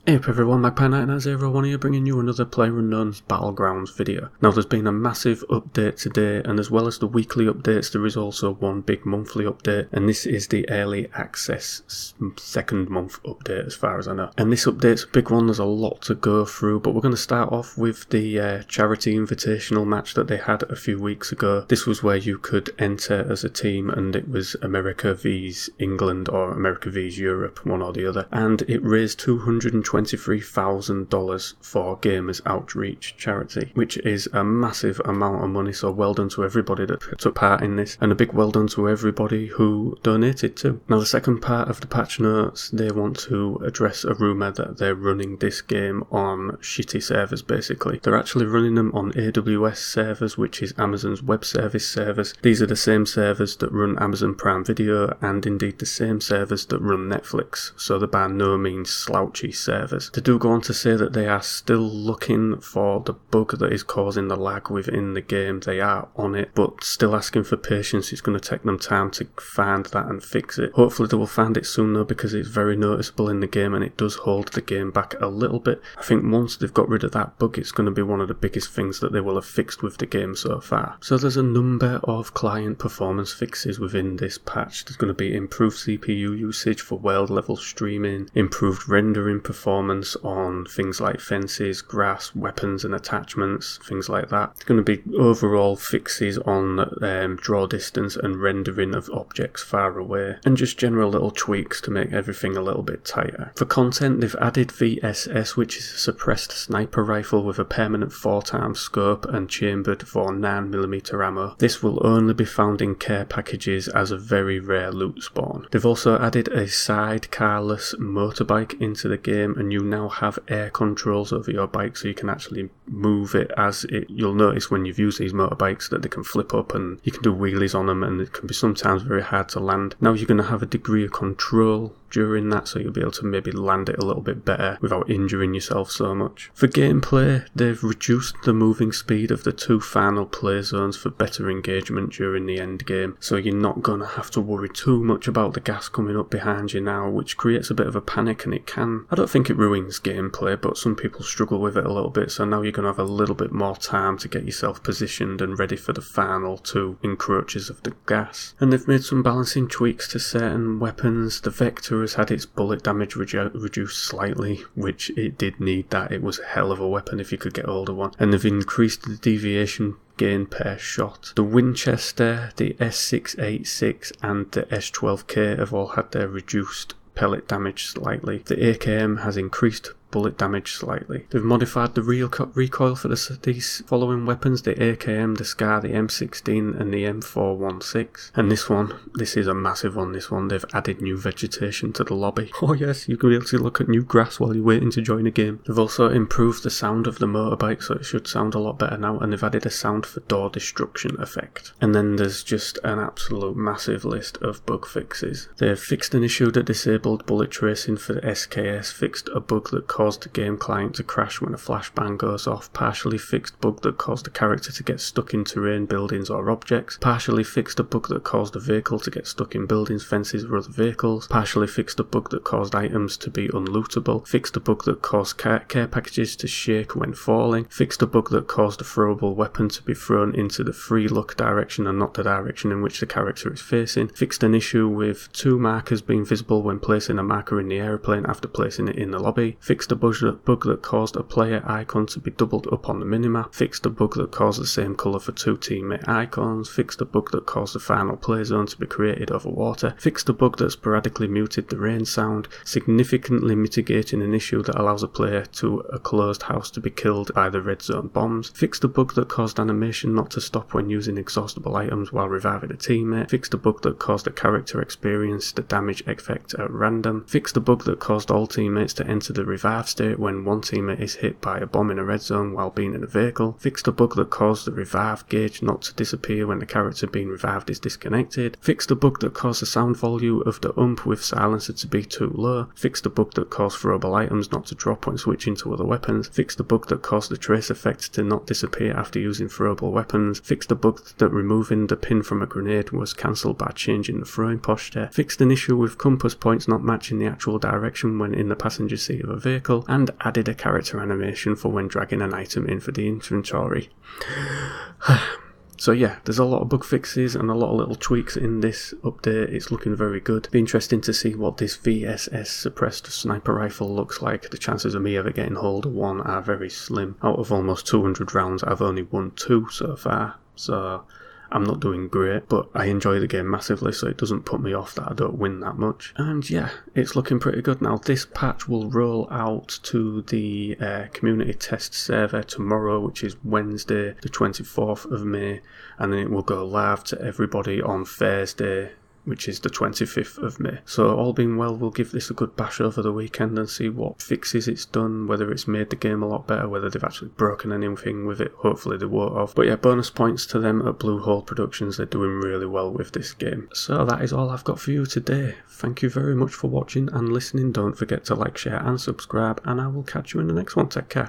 Hey up everyone, Magpie9901 here bringing you another PlayerUnknown's Battlegrounds video. Now there's been a massive update today, and as well as the weekly updates there is also one big monthly update, and this is the early access second month update as far as I know. And this update's a big one, there's a lot to go through, but we're going to start off with the charity invitational match that they had a few weeks ago. This was where you could enter as a team, and it was America vs England or America vs Europe, one or the other, and it raised $223,000 for Gamers Outreach charity, which is a massive amount of money, so well done to everybody that took part in this, and a big well done to everybody who donated too. Now the second part of the patch notes, they want to address a rumour that they're running this game on shitty servers basically. They're actually running them on AWS servers, which is Amazon's web service servers. These are the same servers that run Amazon Prime Video, and indeed the same servers that run Netflix, so they're by no means slouchy servers. They do go on to say that they are still looking for the bug that is causing the lag within the game. They are on it, but still asking for patience. It's going to take them time to find that and fix it. Hopefully they will find it soon though, because it's very noticeable in the game and it does hold the game back a little bit. I think once they've got rid of that bug, it's going to be one of the biggest things that they will have fixed with the game so far. So there's a number of client performance fixes within this patch. There's going to be improved CPU usage for world level streaming, improved rendering performance on things like fences, grass, weapons and attachments, things like that. It's going to be overall fixes on draw distance and rendering of objects far away, and just general little tweaks to make everything a little bit tighter. For content, they've added VSS, which is a suppressed sniper rifle with a permanent 4x scope and chambered for 9mm ammo. This will only be found in care packages as a very rare loot spawn. They've also added a sidecarless motorbike into the game, and you now have air controls over your bike, so you can actually move it as it. You'll notice when you've used these motorbikes that they can flip up and you can do wheelies on them, and it can be sometimes very hard to land. Now you're going to have a degree of control during that, so you'll be able to maybe land it a little bit better without injuring yourself so much. For gameplay, they've reduced the moving speed of the two final play zones for better engagement during the end game, so you're not going to have to worry too much about the gas coming up behind you now, which creates a bit of a panic, and it can, I don't think it ruins gameplay, but some people struggle with it a little bit, so now you're going to have a little bit more time to get yourself positioned and ready for the final two encroaches of the gas. And they've made some balancing tweaks to certain weapons. The Vector has had its bullet damage reduced slightly, which it did need that. It was a hell of a weapon if you could get hold of one. And they've increased the deviation gain per shot. The Winchester, the S686 and the S12K have all had their reduced pellet damage slightly. The AKM has increased bullet damage slightly. They've modified the recoil for these following weapons: the AKM, the SCAR, the M16 and the M416. And this is a massive one. This one, they've added new vegetation to the lobby. Oh yes, you can be able to look at new grass while you're waiting to join a game. They've also improved the sound of the motorbike, so it should sound a lot better now, and they've added a sound for door destruction effect. And then there's just an absolute massive list of bug fixes. They've fixed an issue that disabled bullet tracing for the SKS, fixed a bug that caused the game client to crash when a flashbang goes off, partially fixed bug that caused the character to get stuck in terrain, buildings or objects, partially fixed a bug that caused a vehicle to get stuck in buildings, fences or other vehicles, partially fixed a bug that caused items to be unlootable, fixed a bug that caused care packages to shake when falling, fixed a bug that caused a throwable weapon to be thrown into the free look direction and not the direction in which the character is facing, fixed an issue with two markers being visible when placing a marker in the aeroplane after placing it in the lobby, fixed a bug that caused a player icon to be doubled up on the minimap, fixed a bug that caused the same colour for two teammate icons, fixed a bug that caused the final play zone to be created over water, fixed a bug that sporadically muted the rain sound, significantly mitigating an issue that allows a player to a closed house to be killed by the red zone bombs, fixed a bug that caused animation not to stop when using exhaustible items while reviving a teammate, fixed a bug that caused a character experience the damage effect at random, fixed a bug that caused all teammates to enter the revive state when one teammate is hit by a bomb in a red zone while being in a vehicle, fixed a bug that caused the revive gauge not to disappear when the character being revived is disconnected, fixed a bug that caused the sound volume of the with silencer to be too low, fixed a bug that caused throwable items not to drop when switching to other weapons, fixed a bug that caused the trace effect to not disappear after using throwable weapons, fixed a bug that removing the pin from a grenade was cancelled by changing the throwing posture, fixed an issue with compass points not matching the actual direction when in the passenger seat of a vehicle, vehicle, and added a character animation for when dragging an item in for the inventory. So yeah, there's a lot of bug fixes and a lot of little tweaks in this update. It's looking very good. Be interesting to see what this VSS suppressed sniper rifle looks like. The chances of me ever getting hold of one are very slim. Out of almost 200 rounds, I've only won 2 so far. So I'm not doing great, but I enjoy the game massively, so it doesn't put me off that I don't win that much. And yeah, it's looking pretty good now. This patch will roll out to the community test server tomorrow, which is Wednesday the 24th of May, and then it will go live to everybody on Thursday, which is the 25th of May. So all being well, we'll give this a good bash over the weekend and see what fixes it's done, whether it's made the game a lot better, whether they've actually broken anything with it. Hopefully they won't have. But yeah, bonus points to them at Blue Hole Productions. They're doing really well with this game. So that is all I've got for you today. Thank you very much for watching and listening. Don't forget to like, share and subscribe, and I will catch you in the next one. Take care.